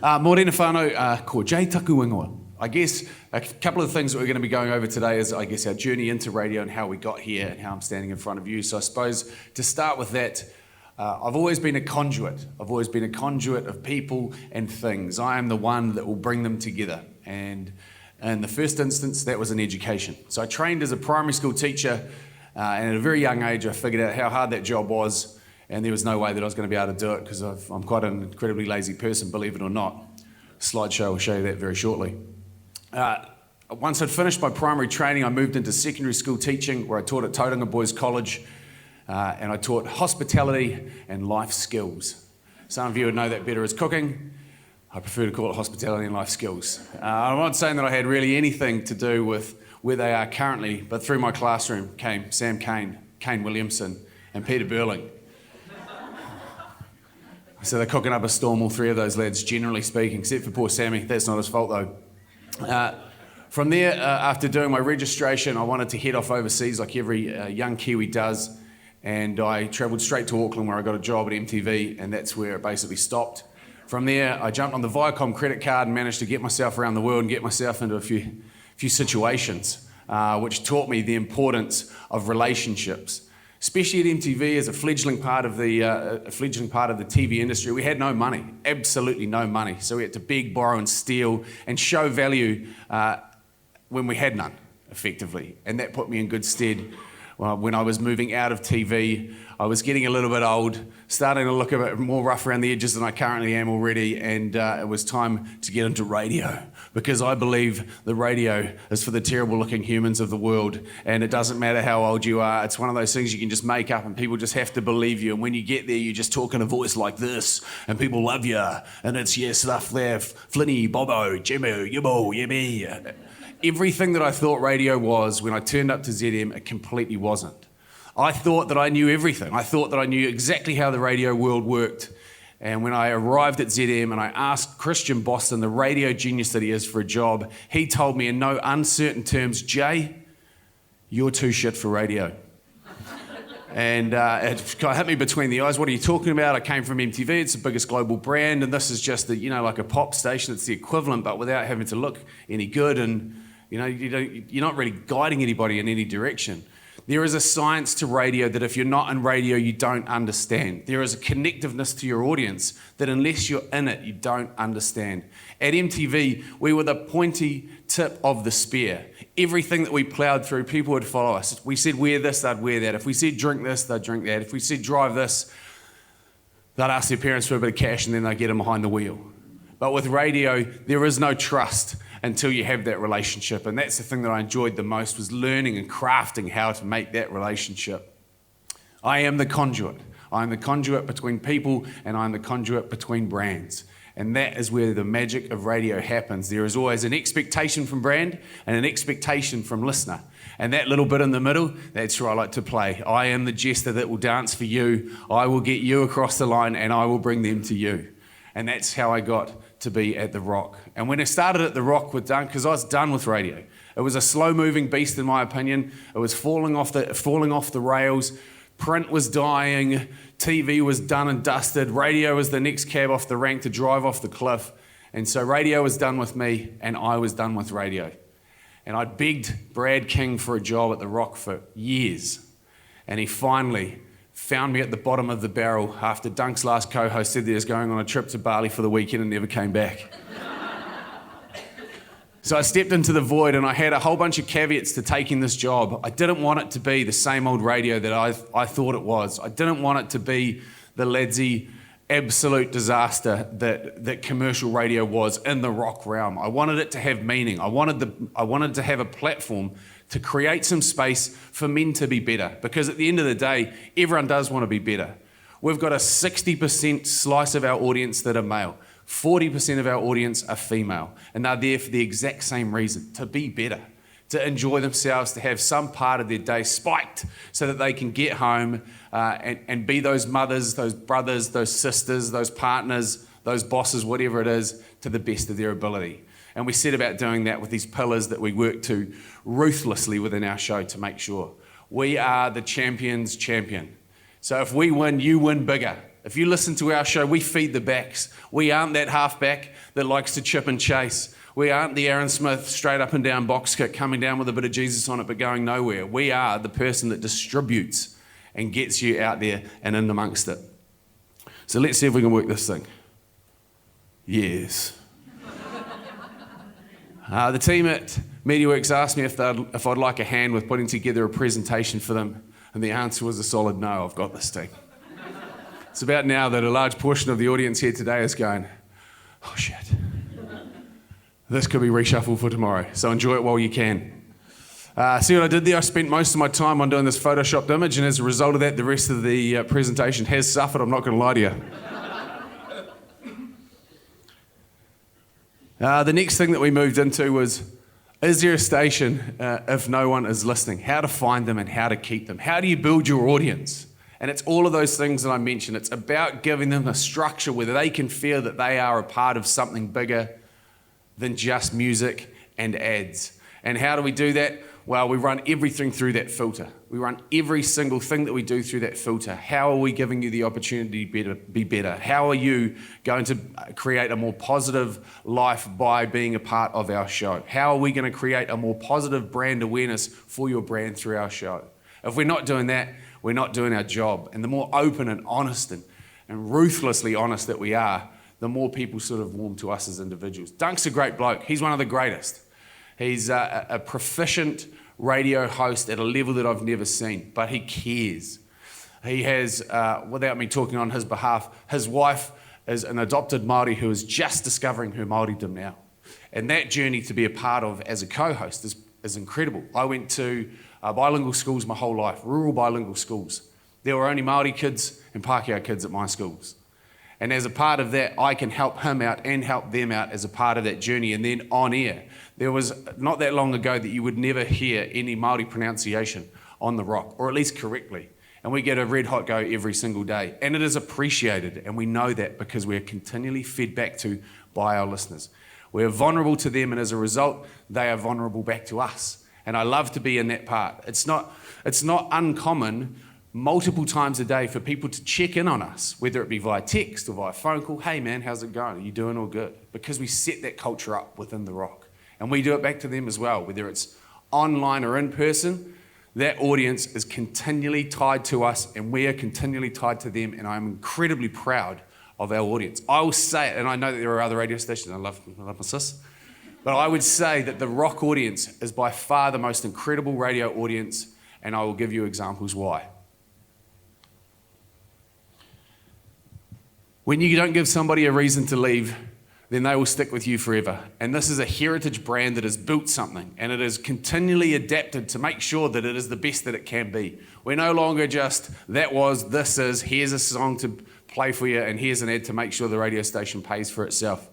Morena whānau, ko Jay taku ingoa. I guess a couple of things that we're going to be going over today is, I guess, our journey into radio and how we got here and how I'm standing in front of you. So I suppose to start with that, I've always been a conduit. I've always been a conduit of people and things. I am the one that will bring them together. And in the first instance, that was in education. So I trained as a primary school teacher, and at a very young age, I figured out how hard that job was, and there was no way that I was going to be able to do it because I'm quite an incredibly lazy person, believe it or not. Slideshow will show you that very shortly. Once I'd finished my primary training, I moved into secondary school teaching, where I taught at Tauranga Boys College, and I taught hospitality and life skills. Some of you would know that better as cooking. I prefer to call it hospitality and life skills. I'm not saying that I had really anything to do with where they are currently, but through my classroom came Sam Kane, Kane Williamson, and Peter Burling. So they're cooking up a storm, all three of those lads, generally speaking, except for poor Sammy. That's not his fault, though. From there, after doing my registration, I wanted to head off overseas like every young Kiwi does, and I travelled straight to Auckland, where I got a job at MTV, and that's where it basically stopped. From there, I jumped on the Viacom credit card and managed to get myself around the world and get myself into a few situations, which taught me the importance of relationships. Especially at MTV, as a fledgling part of the TV industry, we had no money, absolutely no money. So we had to beg, borrow, and steal, and show value when we had none, effectively. And that put me in good stead. Well, when I was moving out of TV, I was getting a little bit old, starting to look a bit more rough around the edges than I currently am already, and it was time to get into radio, because I believe the radio is for the terrible-looking humans of the world, and it doesn't matter how old you are. It's one of those things you can just make up, and people just have to believe you, and when you get there, you just talk in a voice like this, and people love you, and it's your stuff there, Flinny, Bobo, Jimmo, Yibbo, Yibby. Everything that I thought radio was when I turned up to ZM, it completely wasn't. I thought that I knew everything. I thought that I knew exactly how the radio world worked. And when I arrived at ZM and I asked Christian Boston, the radio genius that he is, for a job, he told me in no uncertain terms, Jay, you're too shit for radio. And it kind of hit me between the eyes. What are you talking about? I came from MTV. It's the biggest global brand. And this is just, like a pop station. It's the equivalent, but without having to look any good. And you're not really guiding anybody in any direction. There is a science to radio that if you're not in radio, you don't understand. There is a connectiveness to your audience that unless you're in it, you don't understand. At MTV, we were the pointy tip of the spear. Everything that we ploughed through, people would follow us. We said wear this, they'd wear that. If we said drink this, they'd drink that. If we said drive this, they'd ask their parents for a bit of cash and then they'd get them behind the wheel. But with radio, there is no trust until you have that relationship. And that's the thing that I enjoyed the most, was learning and crafting how to make that relationship. I am the conduit. I am the conduit between people, and I am the conduit between brands. And that is where the magic of radio happens. There is always an expectation from brand and an expectation from listener. And that little bit in the middle, that's where I like to play. I am the jester that will dance for you. I will get you across the line and I will bring them to you. And that's how I got to be at The Rock. And when I started at The Rock with Dunk, because I was done with radio. It was a slow-moving beast, in my opinion. It was falling off the rails. Print was dying. TV was done and dusted. Radio was the next cab off the rank to drive off the cliff. And so radio was done with me, and I was done with radio. And I begged Brad King for a job at The Rock for years. And he finally found me at the bottom of the barrel after Dunk's last co-host said that he was going on a trip to Bali for the weekend and never came back. So I stepped into the void, and I had a whole bunch of caveats to taking this job. I didn't want it to be the same old radio that I thought it was. I didn't want it to be the ladsy absolute disaster that commercial radio was in the rock realm. I wanted it to have meaning. I wanted to have a platform to create some space for men to be better, because at the end of the day, everyone does want to be better. We've got a 60% slice of our audience that are male. 40% of our audience are female, and they're there for the exact same reason, to be better, to enjoy themselves, to have some part of their day spiked so that they can get home and be those mothers, those brothers, those sisters, those partners, those bosses, whatever it is, to the best of their ability. And we set about doing that with these pillars that we work to ruthlessly within our show to make sure we are the champion's champion. So if we win, you win bigger. If you listen to our show, we feed the backs. We aren't that halfback that likes to chip and chase. We aren't the Aaron Smith straight up and down box kick coming down with a bit of Jesus on it but going nowhere. We are the person that distributes and gets you out there and in amongst it. So let's see if we can work this thing. Yes. The team at MediaWorks asked me if I'd like a hand with putting together a presentation for them, and the answer was a solid no. I've got this thing. It's about now that a large portion of the audience here today is going, oh shit, this could be reshuffled for tomorrow, so enjoy it while you can. See what I did there? I spent most of my time on doing this photoshopped image, and as a result of that, the rest of the presentation has suffered, I'm not going to lie to you. The next thing that we moved into was, is there a station if no one is listening? How to find them and how to keep them. How do you build your audience? And it's all of those things that I mentioned. It's about giving them a structure where they can feel that they are a part of something bigger than just music and ads. And how do we do that? Well, we run everything through that filter. We run every single thing that we do through that filter. How are we giving you the opportunity to be better? How are you going to create a more positive life by being a part of our show? How are we going to create a more positive brand awareness for your brand through our show? If we're not doing that, we're not doing our job. And the more open and honest and ruthlessly honest that we are, the more people sort of warm to us as individuals. Dunk's a great bloke. He's one of the greatest. He's a proficient radio host at a level that I've never seen, but he cares. He has, without me talking on his behalf, his wife is an adopted Māori who is just discovering her Māoridom now. And that journey to be a part of as a co-host is incredible. I went to bilingual schools my whole life, rural bilingual schools. There were only Māori kids and Pākehā kids at my schools. And as a part of that, I can help him out and help them out as a part of that journey. And then on air, there was not that long ago that you would never hear any Māori pronunciation on the rock, or at least correctly. And we get a red hot go every single day. And it is appreciated, and we know that because we're continually fed back to by our listeners. We're vulnerable to them, and as a result, they are vulnerable back to us. And I love to be in that part. It's not uncommon multiple times a day for people to check in on us, whether it be via text or via phone call. Hey man, how's it going? Are you doing all good? Because we set that culture up within the rock. And we do it back to them as well, whether it's online or in person. That audience is continually tied to us and we are continually tied to them, and I'm incredibly proud of our audience. I will say it, and I know that there are other radio stations, I love my sis, but I would say that the rock audience is by far the most incredible radio audience, and I will give you examples why. When you don't give somebody a reason to leave, then they will stick with you forever. And this is a heritage brand that has built something, and it is continually adapted to make sure that it is the best that it can be. We're no longer just, that was, this is, here's a song to play for you, and here's an ad to make sure the radio station pays for itself.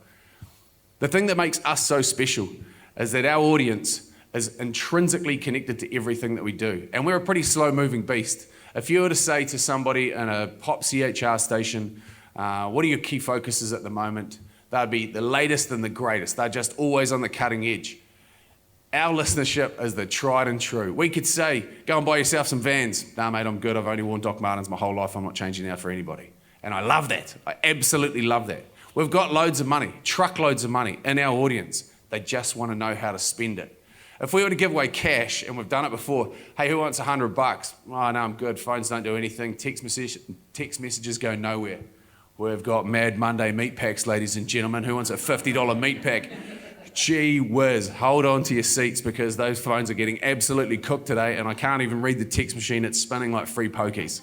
The thing that makes us so special is that our audience is intrinsically connected to everything that we do. And we're a pretty slow-moving beast. If you were to say to somebody in a pop CHR station, what are your key focuses at the moment? They'd be the latest and the greatest. They're just always on the cutting edge. Our listenership is the tried and true. We could say, go and buy yourself some Vans. Nah, mate, I'm good. I've only worn Doc Martens my whole life. I'm not changing out for anybody. And I love that. I absolutely love that. We've got loads of money, truckloads of money in our audience. They just want to know how to spend it. If we were to give away cash, and we've done it before, hey, who wants $100? Oh, no, I'm good. Phones don't do anything. Text messages go nowhere. We've got Mad Monday meat packs, ladies and gentlemen. Who wants a $50 meat pack? Gee whiz, hold on to your seats because those phones are getting absolutely cooked today, and I can't even read the text machine. It's spinning like free pokies.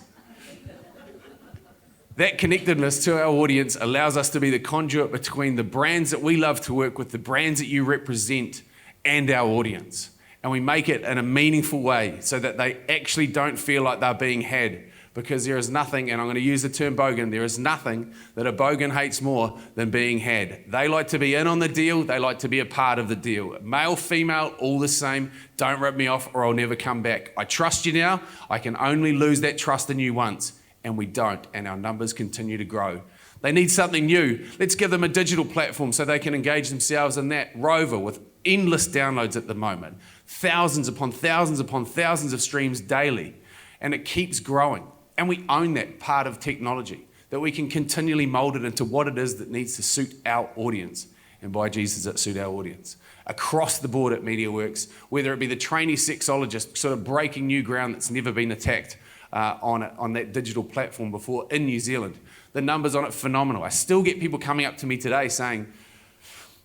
That connectedness to our audience allows us to be the conduit between the brands that we love to work with, the brands that you represent, and our audience. And we make it in a meaningful way so that they actually don't feel like they're being had. Because there is nothing, and I'm going to use the term bogan, there is nothing that a bogan hates more than being had. They like to be in on the deal, they like to be a part of the deal. Male, female, all the same. Don't rip me off or I'll never come back. I trust you now, I can only lose that trust in you once. And we don't, and our numbers continue to grow. They need something new. Let's give them a digital platform so they can engage themselves in that. Rover with endless downloads at the moment. Thousands upon thousands upon thousands of streams daily. And it keeps growing. And we own that part of technology. that we can continually mold it into what it is that needs to suit our audience. And by Jesus, it suit our audience. Across the board at MediaWorks, whether it be the trainee sexologist sort of breaking new ground that's never been attacked on that digital platform before in New Zealand. The numbers on it, phenomenal. I still get people coming up to me today saying,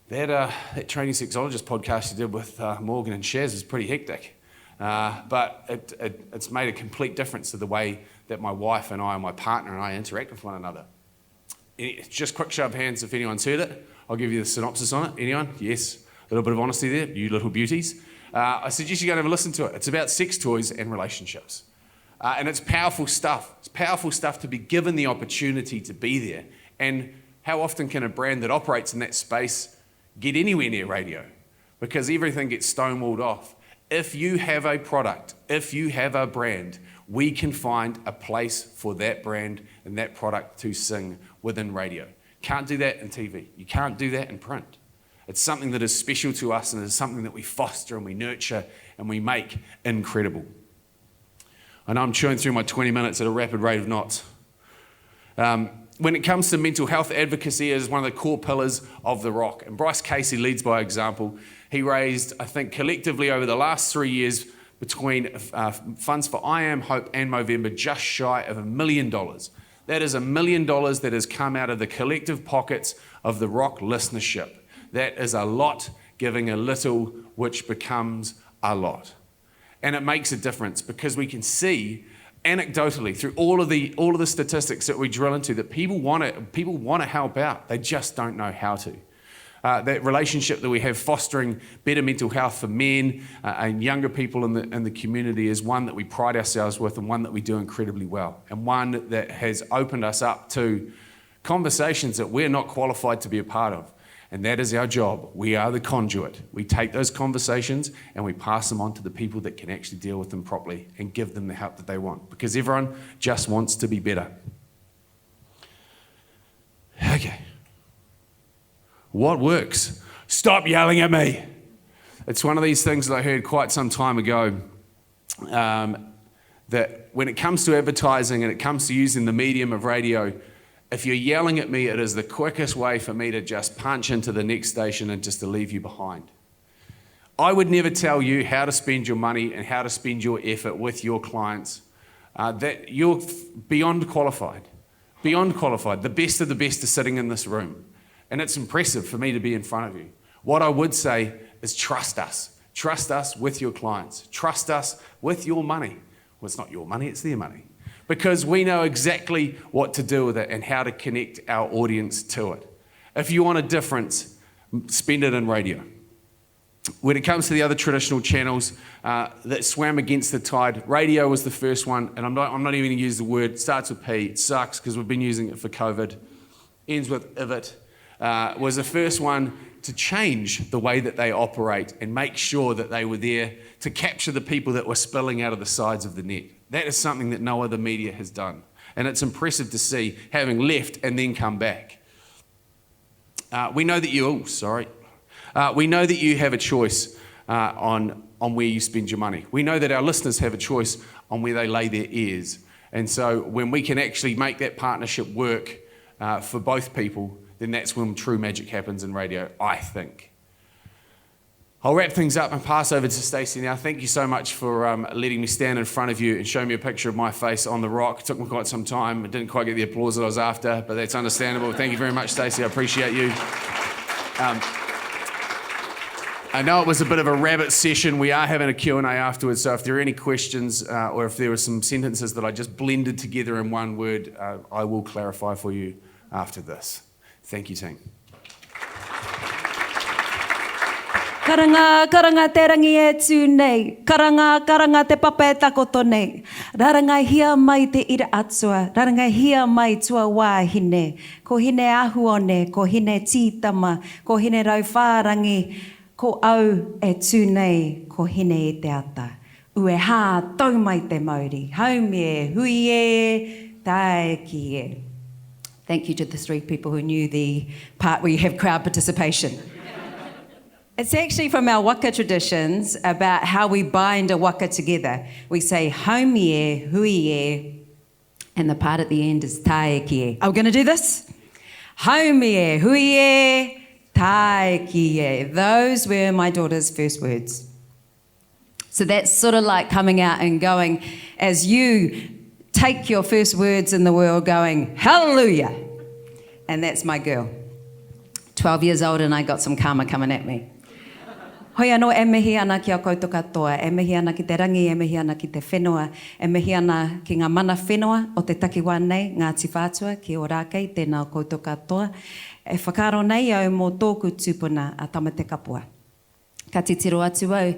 that trainee sexologist podcast you did with Morgan and Shaz is pretty hectic. But it's made a complete difference to the way that my wife and I, and my partner and I interact with one another. Just quick show of hands if anyone's heard it. I'll give you the synopsis on it. Anyone? Yes. A little bit of honesty there, you little beauties. I suggest you go and have a listen to it. It's about sex toys and relationships. And it's powerful stuff. It's powerful stuff to be given the opportunity to be there. And how often can a brand that operates in that space get anywhere near radio? Because everything gets stonewalled off. If you have a product, if you have a brand, we can find a place for that brand and that product to sing within radio. Can't do that in TV. You can't do that in print. It's something that is special to us, and it's something that we foster and we nurture and we make incredible. I know I'm chewing through my 20 minutes at a rapid rate of knots. When it comes to mental health advocacy, it is one of the core pillars of The Rock. And Bryce Casey leads by example. He raised, I think, collectively over the last 3 years between funds for I Am, Hope and Movember, just shy of $1 million. That is $1 million that has come out of the collective pockets of The Rock listenership. That is a lot giving a little, which becomes a lot. And it makes a difference because we can see anecdotally through all of the statistics that we drill into that people want to help out. They just don't know how to. That relationship that we have fostering better mental health for men and younger people in the community is one that we pride ourselves with and one that we do incredibly well, and one that has opened us up to conversations that we're not qualified to be a part of. And that is our job. We are the conduit. We take those conversations and we pass them on to the people that can actually deal with them properly and give them the help that they want, because everyone just wants to be better. Okay. What works? Stop yelling at me. It's one of these things that I heard quite some time ago, that when it comes to advertising and it comes to using the medium of radio, if you're yelling at me, it is the quickest way for me to just punch into the next station and just to leave you behind. I would never tell you how to spend your money and how to spend your effort with your clients. That you're beyond qualified. Beyond qualified. The best of the best are sitting in this room. And it's impressive for me to be in front of you. What I would say is trust us. Trust us with your clients. Trust us with your money. Well, it's not your money, it's their money. Because we know exactly what to do with it and how to connect our audience to it. If you want a difference, spend it in radio. When it comes to the other traditional channels that swam against the tide, radio was the first one, and I'm not even going to use the word, it starts with P, it sucks because we've been using it for COVID, ends with IVIT, was the first one to change the way that they operate and make sure that they were there to capture the people that were spilling out of the sides of the net. That is something that no other media has done. And it's impressive to see, having left and then come back. We know that we know that you have a choice on where you spend your money. We know that our listeners have a choice on where they lay their ears. And so when we can actually make that partnership work for both people, then that's when true magic happens in radio, I think. I'll wrap things up and pass over to Stacey now. Thank you so much for letting me stand in front of you and show me a picture of my face on the rock. It took me quite some time. I didn't quite get the applause that I was after, but that's understandable. Thank you very much, Stacey. I appreciate you. I know it was a bit of a rabbit session. We are having a Q&A afterwards, so if there are any questions or if there were some sentences that I just blended together in one word, I will clarify for you after this. Thank you, team. Karanga te rangi e tū nei. Karanga te papa e takoto nei. Raranga hia mai te ira atua. Raranga hia mai tua wāhine. Ko hine ahuone, ko hine tītama, ko hine rauwhārangi, ko au e tū nei, ko hine e te ata. Ue hā tau mai te mauri. Haumi e, hui e, tae ki e. Thank you to the three people who knew the part where you have crowd participation. It's actually from our waka traditions about how we bind a waka together. We say haumi e, hui e, And the part at the end is taekie. Are we going to do this? Haumie, huie, taekie. Those were my daughter's first words. So that's sort of like coming out and going, as you take your first words in the world, going, hallelujah. And that's my girl. 12 years old and I got some karma coming at me. Hoi anō e mihi ana ki a koutou katoa, e mihi ana ki te rangi, e mihi ana ki te whenua, e mihi ana ki ngā mana whenua o te takiwā nei, Ngāti Whātua, ki o rākei, tēnā o koutou katoa. E whakaro nei au mō tōku tūpuna a tamate kapua. Ka titiro atu au,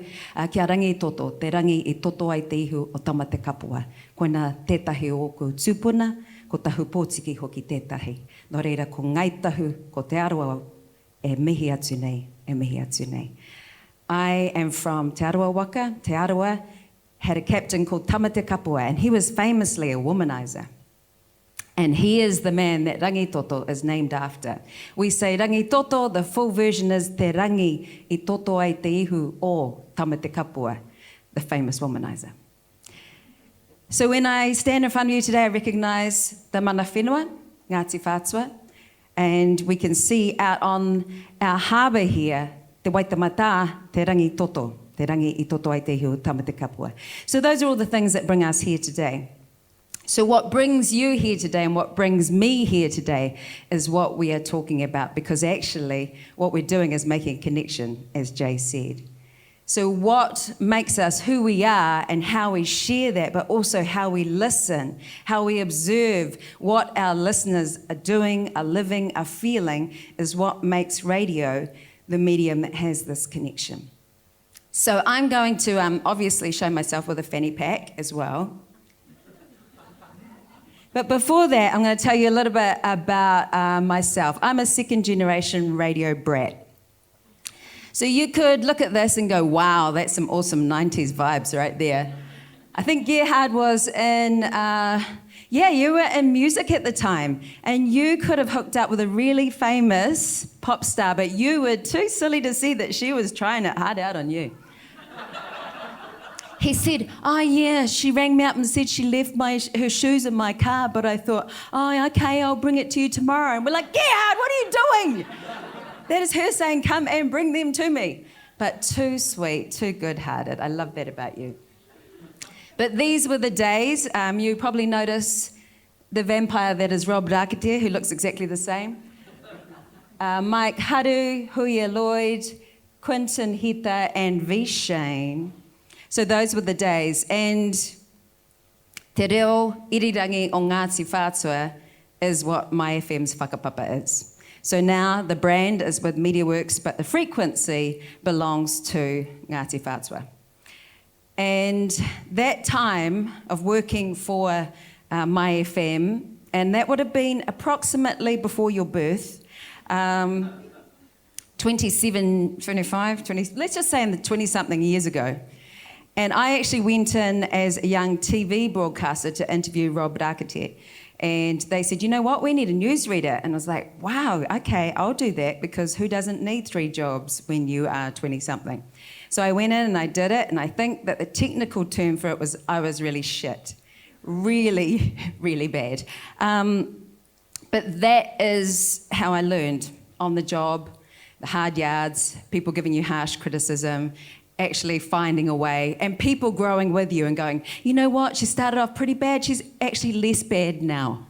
ki a rangi I toto, te rangi I toto ai te ihu o tamate kapua. Koina tētahi o ku tūpuna, ko tahu pōtiki hoki tētahi. Nō reira, ko ngai tahu, ko te aroa, e mihi atu nei, e mihi atu nei. I am from Te Aroa Waka. Te Aroa had a captain called Tamate Kapua, and he was famously a womanizer. And he is the man that Rangi Toto is named after. We say Rangi Toto, the full version is Te Rangi I Toto ai te ihu o Tamate Kapua, the famous womanizer. So when I stand in front of you today, I recognise the mana whenua, Ngāti Whātua, and we can see out on our harbour here, te Waitamata, te rangi toto, te rangi I toto ai te ihu tamate kapua. So those are all the things that bring us here today. So what brings you here today and what brings me here today is what we are talking about, because actually what we're doing is making a connection, as Jay said. So what makes us who we are and how we share that, but also how we listen, how we observe what our listeners are doing, are living, are feeling, is what makes radio the medium that has this connection. So I'm going to obviously show myself with a fanny pack as well. But before that, I'm going to tell you a little bit about myself. I'm a second generation radio brat. So you could look at this and go, wow, that's some awesome 90s vibes right there. I think Gerhard was in... you were in music at the time, and you could have hooked up with a really famous pop star, but you were too silly to see that she was trying it hard out on you. He said, oh yeah, she rang me up and said she left her shoes in my car, but I thought, oh, okay, I'll bring it to you tomorrow. And we're like, Gerhard, what are you doing? That is her saying, come and bring them to me. But too sweet, too good-hearted. I love that about you. But these were the days. You probably notice the vampire that is Rob Rakete, who looks exactly the same. Mike Haru, Huia Lloyd, Quinton Hita, and V. Shane. So those were the days. And te reo irirangi o Ngāti Whātua is what my FM's whakapapa is. So now the brand is with MediaWorks, but the frequency belongs to Ngāti Whātua. And that time of working for my FM, and that would have been approximately before your birth, 27, 25, 20, let's just say in the 20-something years ago. And I actually went in as a young TV broadcaster to interview Rob Rakete. And they said, you know what, we need a newsreader. And I was like, wow, okay, I'll do that, because who doesn't need 3 jobs when you are 20-something? So I went in and I did it, and I think that the technical term for it was I was really shit. Really, really bad. But that is how I learned on the job, the hard yards, people giving you harsh criticism, actually finding a way, and people growing with you and going, you know what, she started off pretty bad, she's actually less bad now.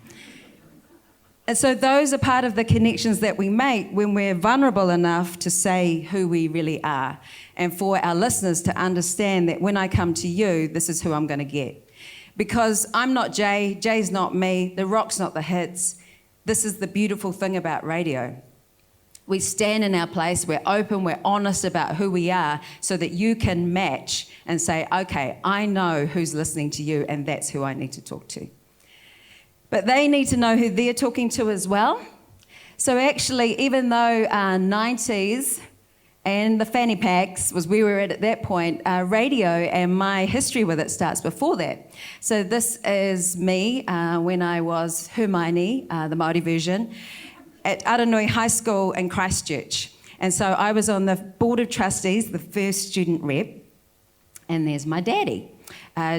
And so those are part of the connections that we make when we're vulnerable enough to say who we really are, and for our listeners to understand that when I come to you, this is who I'm going to get. Because I'm not Jay, Jay's not me, the rock's not the hits. This is the beautiful thing about radio. We stand in our place, we're open, we're honest about who we are, so that you can match and say, okay, I know who's listening to you, and that's who I need to talk to. But they need to know who they're talking to as well. So actually, even though 90s and the fanny packs was where we were at that point, radio and my history with it starts before that. So this is me when I was Hermione, the Māori version, at Aranui High School in Christchurch. And so I was on the board of trustees, the first student rep, and there's my daddy.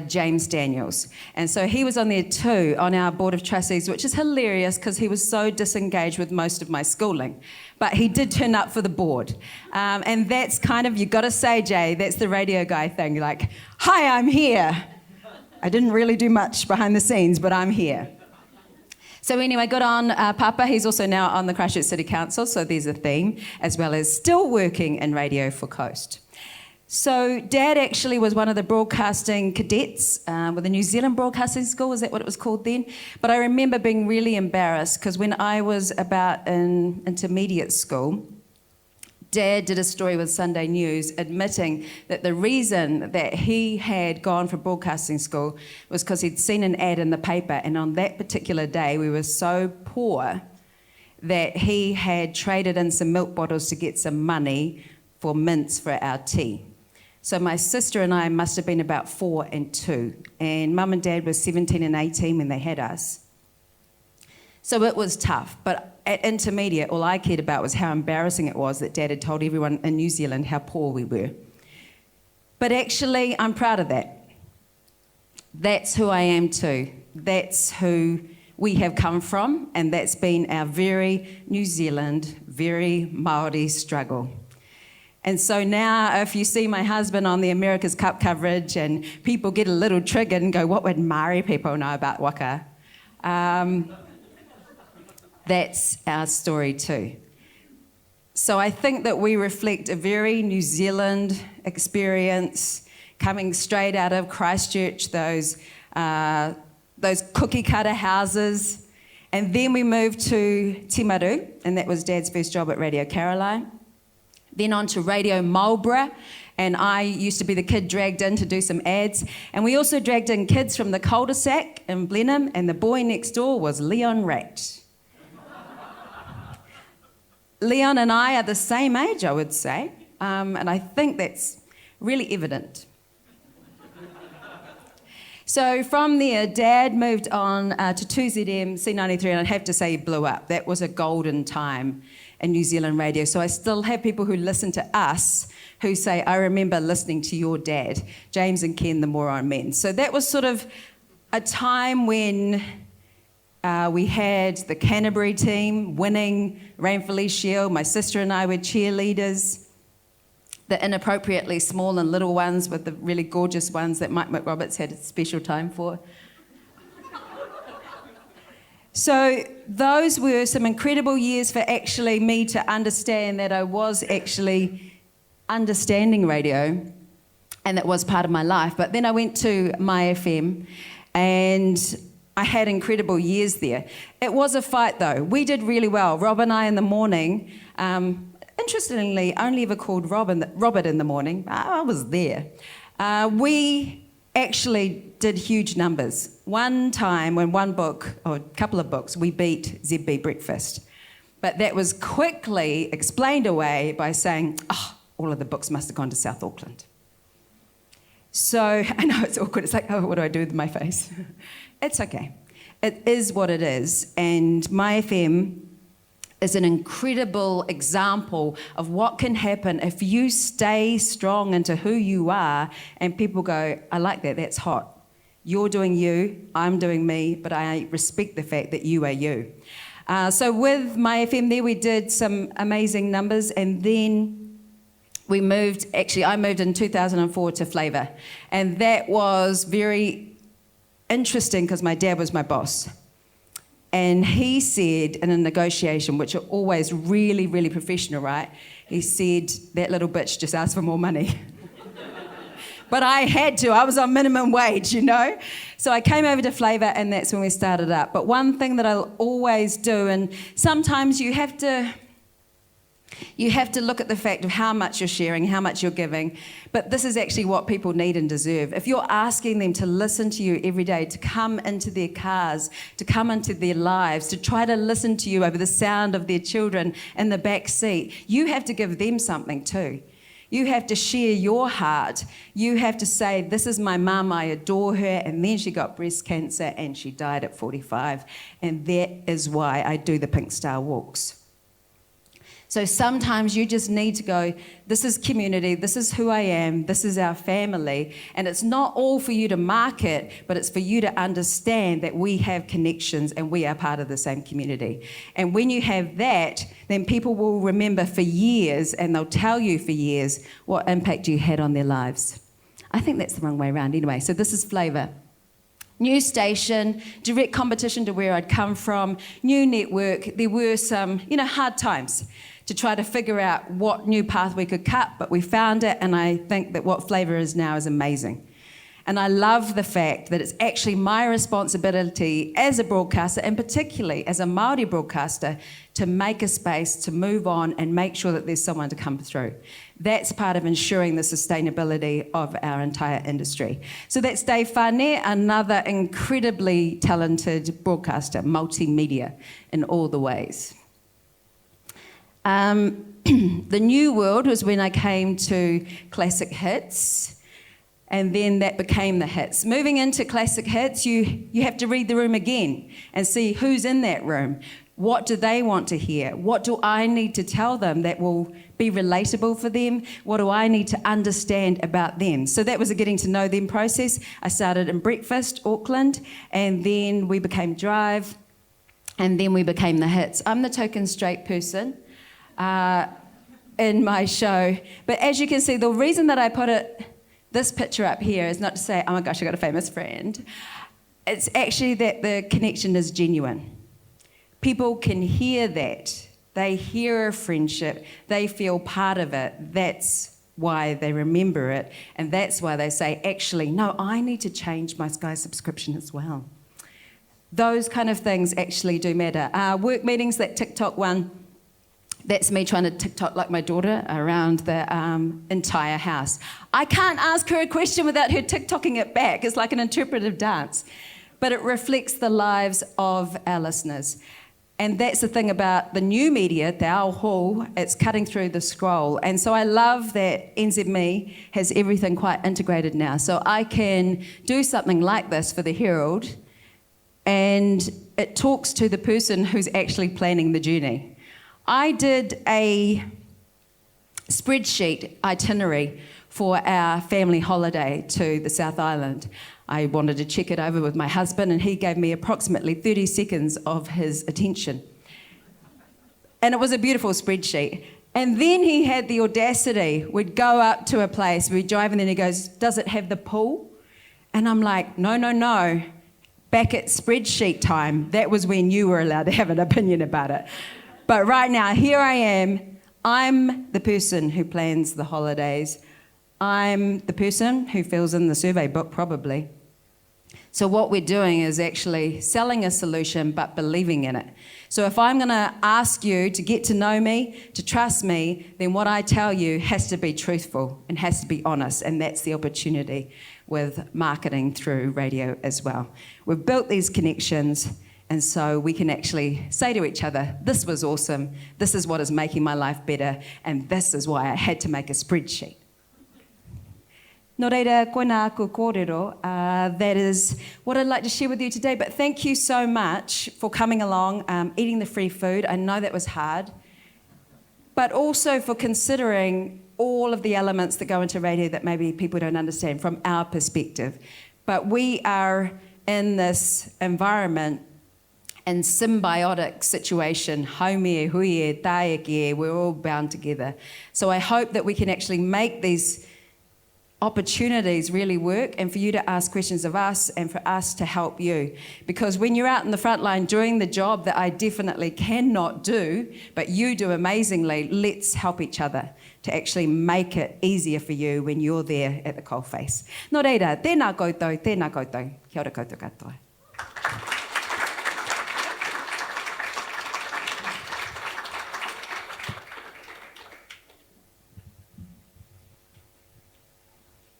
James Daniels. And so he was on there too, on our board of trustees, which is hilarious because he was so disengaged with most of my schooling. But he did turn up for the board. And that's kind of, you got to say, Jay, that's the radio guy thing. You're like, hi, I'm here. I didn't really do much behind the scenes, but I'm here. So anyway, good on Papa. He's also now on the Christchurch City Council, so there's a theme, as well as still working in radio for Coast. So Dad actually was one of the broadcasting cadets with the New Zealand Broadcasting School, is that what it was called then? But I remember being really embarrassed because when I was about in intermediate school, Dad did a story with Sunday News admitting that the reason that he had gone for broadcasting school was because he'd seen an ad in the paper, and on that particular day we were so poor that he had traded in some milk bottles to get some money for mints for our tea. So my sister and I must have been about 4 and 2, and Mum and Dad were 17 and 18 when they had us. So it was tough, but at intermediate, all I cared about was how embarrassing it was that Dad had told everyone in New Zealand how poor we were. But actually, I'm proud of that. That's who I am too. That's who we have come from, and that's been our very New Zealand, very Māori struggle. And so now, if you see my husband on the America's Cup coverage and people get a little triggered and go, what would Māori people know about waka? That's our story too. So I think that we reflect a very New Zealand experience coming straight out of Christchurch, those cookie cutter houses. And then we moved to Timaru, and that was Dad's first job at Radio Caroline. Then on to Radio Marlborough, and I used to be the kid dragged in to do some ads. And we also dragged in kids from the cul-de-sac in Blenheim, and the boy next door was Leon Rat. Leon and I are the same age, I would say, and I think that's really evident. So from there, Dad moved on to 2ZM, C93, and I'd have to say he blew up. That was a golden time in New Zealand radio. So I still have people who listen to us who say, I remember listening to your dad, James and Ken, the Moron Men. So that was sort of a time when we had the Canterbury team winning Rainfully Shield. My sister and I were cheerleaders. The inappropriately small and little ones with the really gorgeous ones that Mike McRoberts had a special time for. So those were some incredible years for actually me to understand that I was actually understanding radio, and that was part of my life. But then I went to My FM, and I had incredible years there. It was a fight though. We did really well. Rob and I in the morning, interestingly, only ever called Robert in the morning. I was there. We actually did huge numbers. One time when one book, or a couple of books, we beat ZB Breakfast. But that was quickly explained away by saying, oh, all of the books must have gone to South Auckland. So, I know it's awkward. It's like, oh, what do I do with my face? It's okay. It is what it is. And My FM is an incredible example of what can happen if you stay strong into who you are and people go, I like that, that's hot. You're doing you, I'm doing me, but I respect the fact that you are you. So with My FM there, we did some amazing numbers, and then we moved, actually I moved in 2004 to Flavour, and that was very interesting because my dad was my boss. And he said in a negotiation, which are always really, really professional, right? He said, that little bitch just asked for more money. But I had to, I was on minimum wage, you know? So I came over to Flavour, and that's when we started up. But one thing that I'll always do, and sometimes you have to look at the fact of how much you're sharing, how much you're giving, but this is actually what people need and deserve. If you're asking them to listen to you every day, to come into their cars, to come into their lives, to try to listen to you over the sound of their children in the back seat, you have to give them something too. You have to share your heart. You have to say, this is my mum, I adore her, and then she got breast cancer and she died at 45, and that is why I do the Pink Star Walks. So sometimes you just need to go, this is community, this is who I am, this is our family. And it's not all for you to market, but it's for you to understand that we have connections and we are part of the same community. And when you have that, then people will remember for years, and they'll tell you for years what impact you had on their lives. I think that's the wrong way around anyway. So this is Flavour. New station, direct competition to where I'd come from, new network. There were some, hard times to try to figure out what new path we could cut, but we found it, and I think that what Flavour is now is amazing. And I love the fact that it's actually my responsibility as a broadcaster, and particularly as a Māori broadcaster, to make a space, to move on and make sure that there's someone to come through. That's part of ensuring the sustainability of our entire industry. So that's Dave Whane, another incredibly talented broadcaster, multimedia in all the ways. The new world was when I came to classic hits, and then that became the hits. Moving into classic hits, you have to read the room again and see who's in that room. What do they want to hear? What do I need to tell them that will be relatable for them? What do I need to understand about them? So that was a getting to know them process. I started in Breakfast, Auckland, and then we became Drive, and then we became the hits. I'm the token straight person in my show. But as you can see, the reason that I put this picture up here is not to say, oh my gosh, I got a famous friend. It's actually that the connection is genuine. People can hear that. They hear a friendship. They feel part of it. That's why they remember it. And that's why they say, actually, no, I need to change my Sky subscription as well. Those kind of things actually do matter. Work meetings, that TikTok one, that's me trying to TikTok like my daughter around the entire house. I can't ask her a question without her TikToking it back. It's like an interpretive dance. But it reflects the lives of our listeners. And that's the thing about the new media, the Ao Hall, it's cutting through the scroll. And so I love that NZME has everything quite integrated now. So I can do something like this for the Herald, and it talks to the person who's actually planning the journey. I did a spreadsheet itinerary for our family holiday to the South Island. I wanted to check it over with my husband, and he gave me approximately 30 seconds of his attention. And it was a beautiful spreadsheet. And then he had the audacity, we'd go up to a place, we'd drive, and then he goes, does it have the pool? And I'm like, no. Back at spreadsheet time, that was when you were allowed to have an opinion about it. But right now, here I am. I'm the person who plans the holidays. I'm the person who fills in the survey book, probably. So what we're doing is actually selling a solution, but believing in it. So if I'm going to ask you to get to know me, to trust me, then what I tell you has to be truthful and has to be honest, and that's the opportunity with marketing through radio as well. We've built these connections, and so we can actually say to each other, this was awesome, this is what is making my life better, and this is why I had to make a spreadsheet. Nō reira, koina aku kōrero. That is what I'd like to share with you today. But thank you so much for coming along, eating the free food. I know that was hard. But also for considering all of the elements that go into radio that maybe people don't understand from our perspective. But we are in this environment and symbiotic situation, haumie, huie, taeke, we're all bound together. So I hope that we can actually make these opportunities really work, and for you to ask questions of us and for us to help you. Because when you're out in the front line doing the job that I definitely cannot do, but you do amazingly, let's help each other to actually make it easier for you when you're there at the coalface. Nō reira, tēnā koutou, tēnā koutou. Kia ora koutou katoa.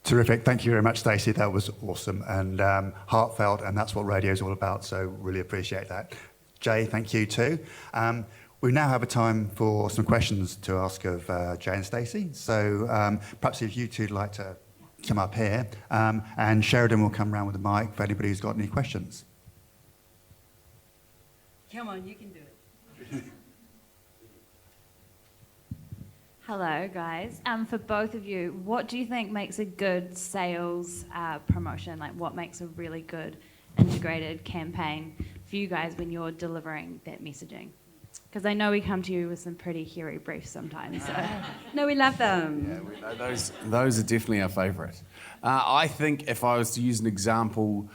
Terrific. Thank you very much, Stacey. That was awesome and heartfelt, and that's what radio is all about, so really appreciate that. Jay, thank you too. We now have a time for some questions to ask of Jay and Stacey, so perhaps if you two would like to come up here, and Sheridan will come round with the mic for anybody who's got any questions. Come on, you can do it. Hello, guys. For both of you, what do you think makes a good sales promotion? Like, what makes a really good integrated campaign for you guys when you're delivering that messaging? Because I know we come to you with some pretty hairy briefs sometimes. So. No, we love them. Yeah, we know those are definitely our favourite. I think if I was to use an example,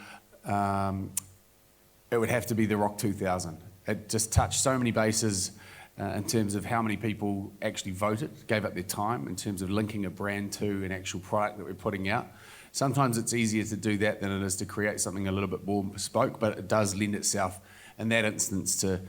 it would have to be the Rock 2000. It just touched so many bases in terms of how many people actually voted, gave up their time, in terms of linking a brand to an actual product that we're putting out. Sometimes it's easier to do that than it is to create something a little bit more bespoke, but it does lend itself in that instance to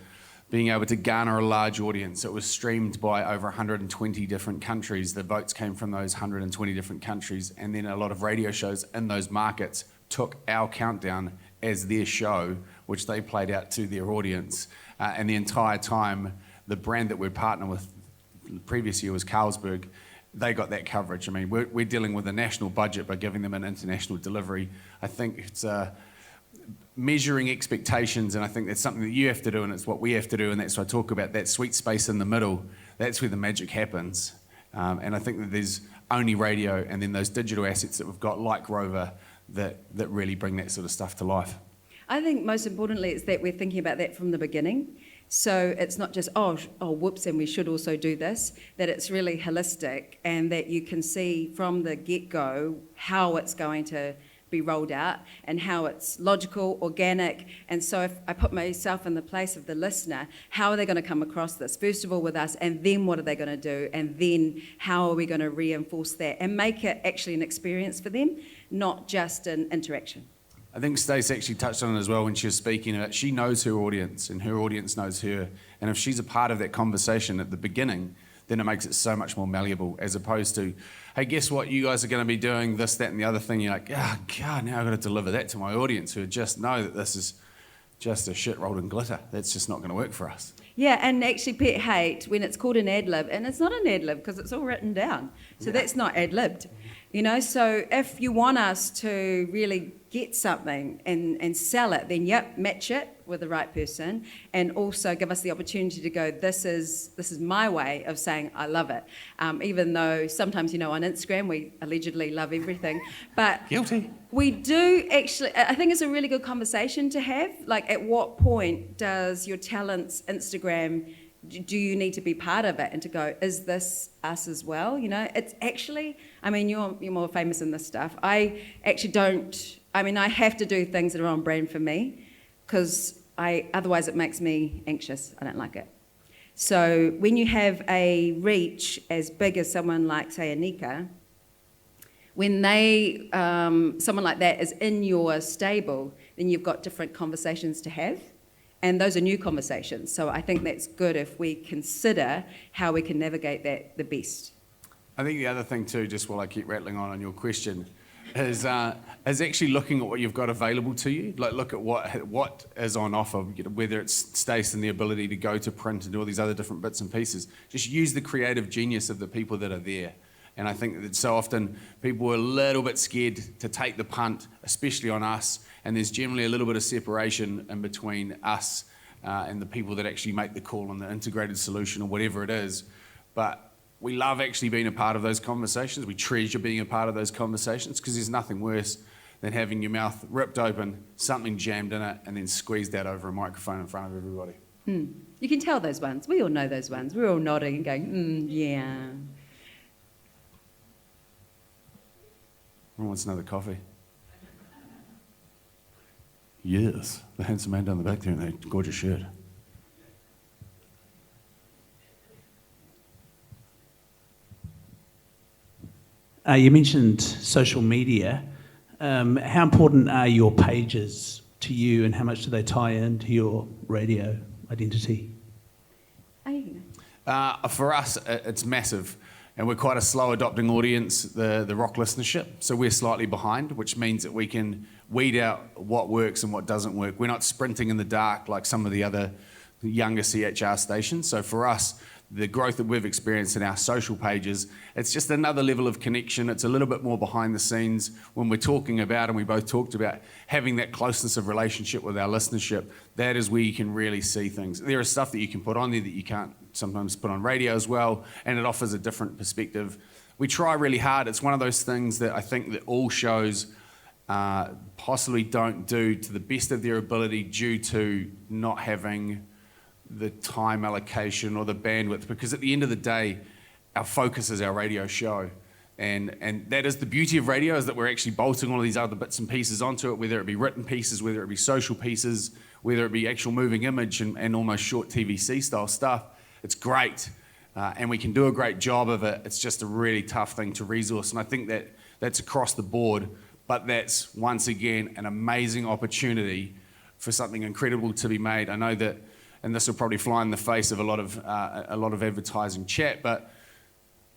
being able to garner a large audience. It was streamed by over 120 different countries. The votes came from those 120 different countries, and then a lot of radio shows in those markets took our countdown as their show, which they played out to their audience. And the entire time, the brand that we're partnered with the previous year was Carlsberg. They got that coverage. I mean, we're dealing with a national budget by giving them an international delivery. I think it's measuring expectations, and I think that's something that you have to do, and it's what we have to do, and that's what I talk about, that sweet space in the middle. That's where the magic happens. And I think that there's only radio and then those digital assets that we've got, like Rover, that really bring that sort of stuff to life. I think most importantly it's that we're thinking about that from the beginning. So it's not just, oh, whoops, and we should also do this, that it's really holistic and that you can see from the get-go how it's going to be rolled out and how it's logical, organic. And so if I put myself in the place of the listener, how are they going to come across this? First of all with us, and then what are they going to do? And then how are we going to reinforce that and make it actually an experience for them, not just an interaction? I think Stacey actually touched on it as well when she was speaking about she knows her audience and her audience knows her. And if she's a part of that conversation at the beginning, then it makes it so much more malleable, as opposed to, hey, guess what, you guys are going to be doing this, that, and the other thing. You're like, oh, God, now I've got to deliver that to my audience who just know that this is just a shit rolled in glitter. That's just not going to work for us. Yeah, and actually pet hate when it's called an ad-lib, and it's not an ad-lib because it's all written down. So that's not ad-libbed. You know, so if you want us to really get something and sell it, then yep, match it with the right person, and also give us the opportunity to go, this is my way of saying I love it. Even though sometimes, you know, on Instagram we allegedly love everything, but Guilty. we do actually, I think it's a really good conversation to have. Like, at what point does your talent's Instagram, do you need to be part of it and to go, is this us as well? You know, it's actually, I mean, you're more famous in this stuff. I actually don't, I mean, I have to do things that are on brand for me because otherwise it makes me anxious. I don't like it. So when you have a reach as big as someone like, say, Anika, when they, someone like that is in your stable, then you've got different conversations to have. And those are new conversations. So I think that's good if we consider how we can navigate that the best. I think the other thing too, just while I keep rattling on your question, is actually looking at what you've got available to you. Like, look at what is on offer, you know, whether it's Stacey and the ability to go to print and do all these other different bits and pieces. Just use the creative genius of the people that are there. And I think that so often people are a little bit scared to take the punt, especially on us. And there's generally a little bit of separation in between us and the people that actually make the call on the integrated solution or whatever it is. But we love actually being a part of those conversations. We treasure being a part of those conversations because there's nothing worse than having your mouth ripped open, something jammed in it, and then squeezed out over a microphone in front of everybody. You can tell those ones. We all know those ones. We're all nodding and going, yeah. Who wants another coffee? Yes, the handsome man down the back there in that gorgeous shirt. You mentioned social media. How important are your pages to you, and how much do they tie into your radio identity? For us, it's massive. And we're quite a slow adopting audience, the rock listenership. So we're slightly behind, which means that we can weed out what works and what doesn't work. We're not sprinting in the dark like some of the other younger CHR stations. So for us, the growth that we've experienced in our social pages, it's just another level of connection. It's a little bit more behind the scenes when we're talking about, and we both talked about, having that closeness of relationship with our listenership. That is where you can really see things. There is stuff that you can put on there that you can't sometimes put on radio as well, and it offers a different perspective. We try really hard. It's one of those things that I think that all shows possibly don't do to the best of their ability due to not having the time allocation or the bandwidth, because at the end of the day, our focus is our radio show. And that is the beauty of radio, is that we're actually bolting all of these other bits and pieces onto it, whether it be written pieces, whether it be social pieces, whether it be actual moving image and almost short TVC style stuff. It's great, and we can do a great job of it. It's just a really tough thing to resource, and I think that that's across the board, but that's once again an amazing opportunity for something incredible to be made. I know that, and this will probably fly in the face of a lot of advertising chat, but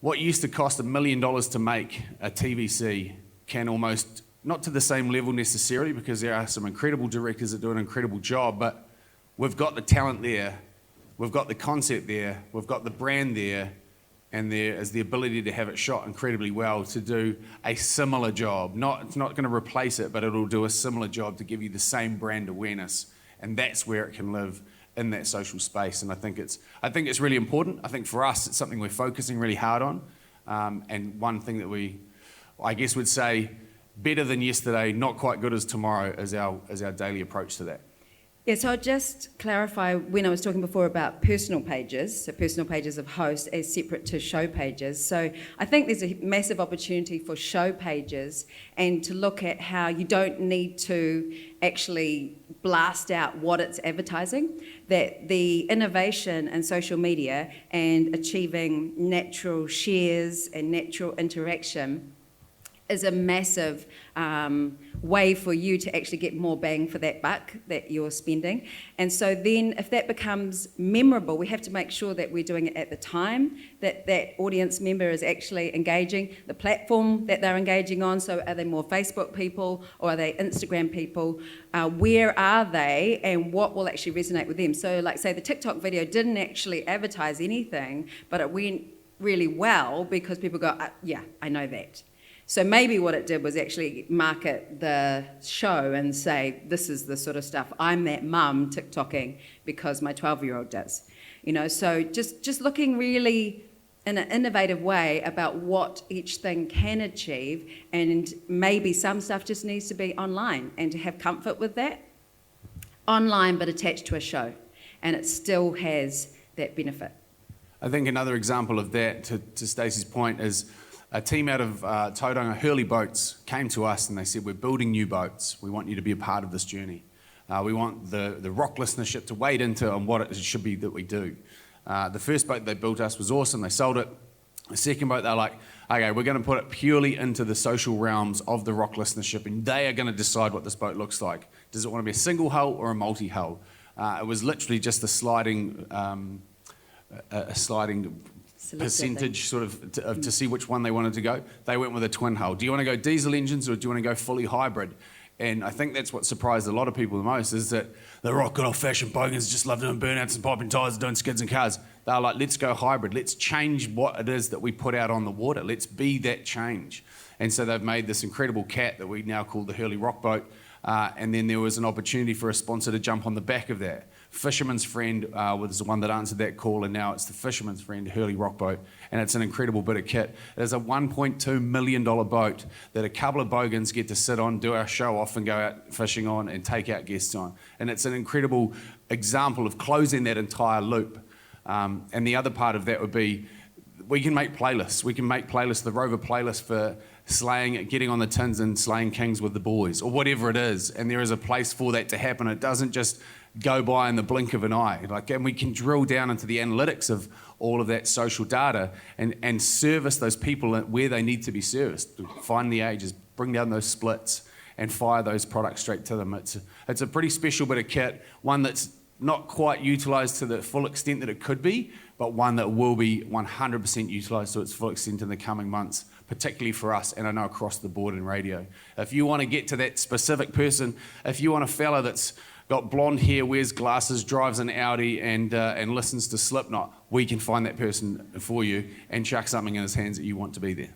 what used to cost $1 million to make a TVC can almost, not to the same level necessarily, because there are some incredible directors that do an incredible job, but we've got the talent there, we've got the concept there, we've got the brand there, and there is the ability to have it shot incredibly well to do a similar job. It's not going to replace it, but it'll do a similar job to give you the same brand awareness, and that's where it can live in that social space. And I think it's really important. I think for us, it's something we're focusing really hard on. And one thing that we, I guess, would say, better than yesterday, not quite good as tomorrow, is our daily approach to that. Yeah, so I'll just clarify when I was talking before about personal pages, so personal pages of hosts as separate to show pages. So I think there's a massive opportunity for show pages and to look at how you don't need to actually blast out what it's advertising, that the innovation in social media and achieving natural shares and natural interaction is a massive way for you to actually get more bang for that buck that you're spending. And so then if that becomes memorable, we have to make sure that we're doing it at the time, that that audience member is actually engaging, the platform that they're engaging on. So are they more Facebook people or are they Instagram people? Where are they and what will actually resonate with them? So like say the TikTok video didn't actually advertise anything, but it went really well because people go, yeah, I know that. So maybe what it did was actually market the show and say, this is the sort of stuff I'm that mum TikToking because my 12-year-old does. You know, so just looking really in an innovative way about what each thing can achieve, and maybe some stuff just needs to be online and to have comfort with that. Online but attached to a show, and it still has that benefit. I think another example of that, to Stacey's point, is a team out of Tauranga, Hurley Boats, came to us and they said, we're building new boats. We want you to be a part of this journey. We want the rock listenership to wade into on what it should be that we do. The first boat they built us was awesome. They sold it. The second boat, they're like, okay, we're going to put it purely into the social realms of the rock listenership, and they are going to decide what this boat looks like. Does it want to be a single hull or a multi-hull? It was literally just a sliding percentage sort of to see which one they wanted to go. They went with a twin hull. Do you want to go diesel engines or do you want to go fully hybrid? And I think that's what surprised a lot of people the most, is that the rock good old-fashioned bogans just love doing burnouts and popping tyres and doing skids and cars. They're like, let's go hybrid. Let's change what it is that we put out on the water. Let's be that change. And so they've made this incredible cat that we now call the Hurley Rock Boat. And then there was an opportunity for a sponsor to jump on the back of that. Fisherman's Friend was the one that answered that call, and now it's the Fisherman's Friend Hurley Rock Boat, and it's an incredible bit of kit. It's a $1.2 million boat that a couple of bogans get to sit on, do our show off, and go out fishing on and take out guests on. And it's an incredible example of closing that entire loop. And the other part of that would be, we can make playlists. We can make playlists, the Rover playlist for slaying, getting on the tins and slaying kings with the boys, or whatever it is. And there is a place for that to happen. It doesn't just go by in the blink of an eye. And we can drill down into the analytics of all of that social data and service those people where they need to be serviced. Find the ages, bring down those splits, and fire those products straight to them. It's a pretty special bit of kit, one that's not quite utilised to the full extent that it could be, but one that will be 100% utilised to its full extent in the coming months, particularly for us, and I know across the board in radio. If you want to get to that specific person, if you want a fella that's got blonde hair, wears glasses, drives an Audi, and listens to Slipknot, we can find that person for you and chuck something in his hands that you want to be there.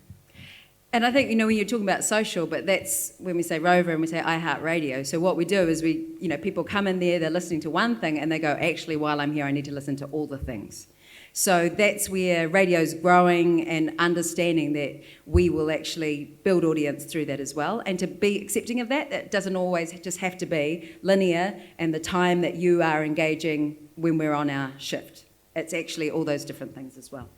And I think, when you're talking about social, but that's when we say Rover and we say iHeartRadio. So what we do is people come in there, they're listening to one thing, and they go, actually, while I'm here, I need to listen to all the things. So that's where radio's growing and understanding that we will actually build audience through that as well. And to be accepting of that, that doesn't always just have to be linear and the time that you are engaging when we're on our shift. It's actually all those different things as well.